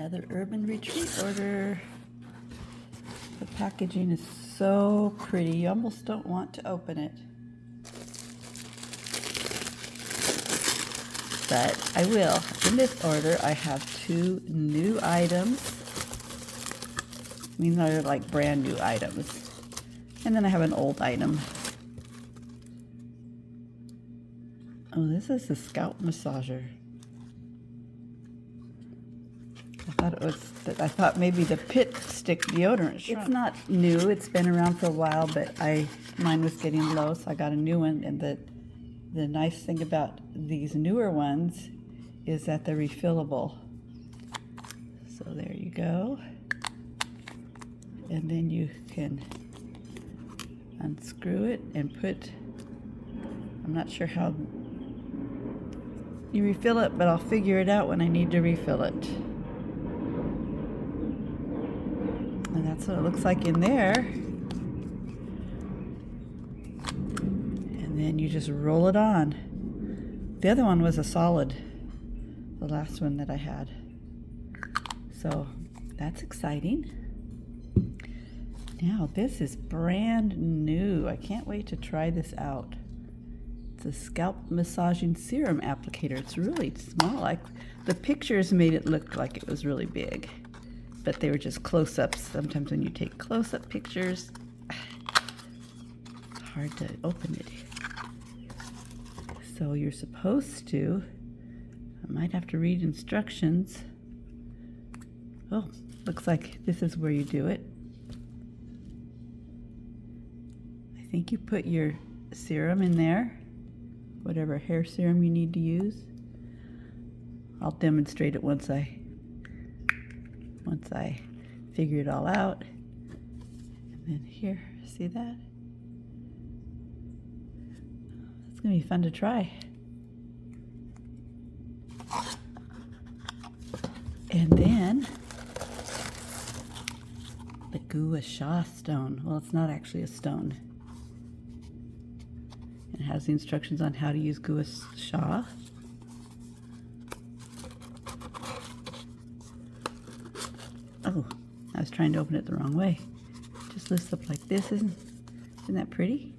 Another Urban Retreat order. The packaging is so pretty, you almost don't want to open it. But I will. In this order, I have 2 new items. I mean, they're like brand new items. And then I have an old item. Oh, this is the Scalp Massager. I thought maybe the Pit Stick Deodorant. It's not new. It's been around for a while, but mine was getting low, so I got a new one. And the nice thing about these newer ones is that they're refillable. So there you go. And then you can unscrew it and put, I'm not sure how you refill it, but I'll figure it out when I need to refill it. And that's what it looks like in there. And then you just roll it on. The other one was a solid, the last one that I had. So that's exciting. Now this is brand new. I can't wait to try this out. It's a Scalp Massaging Serum Applicator. It's really small. The pictures made it look like it was really big, but they were just close-ups. Sometimes when you take close-up pictures, it's hard to open it. So you're supposed to, I might have to read instructions. Oh, looks like this is where you do it. I think you put your serum in there, whatever hair serum you need to use. I'll demonstrate it once I figure it all out. And then here, see that? It's gonna be fun to try. And then the Gua Sha stone. Well, it's not actually a stone. It has the instructions on how to use Gua Sha. Oh, I was trying to open it the wrong way. It just lifts up like this. Isn't that pretty?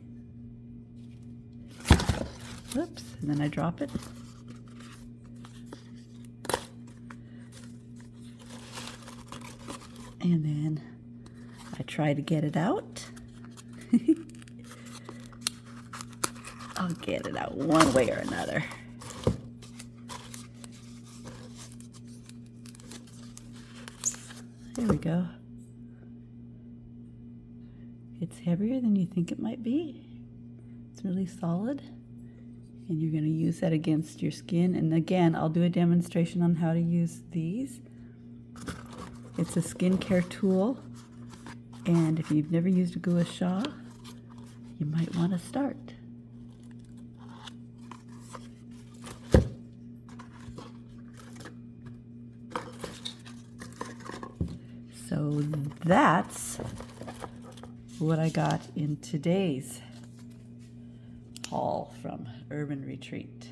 Whoops, and then I drop it. And then I try to get it out. I'll get it out one way or another. There we go. It's heavier than you think it might be. It's really solid. And you're going to use that against your skin. And again, I'll do a demonstration on how to use these. It's a skincare tool. And if you've never used a Gua Sha, you might want to start. So that's what I got in today's haul from Urban Retreat.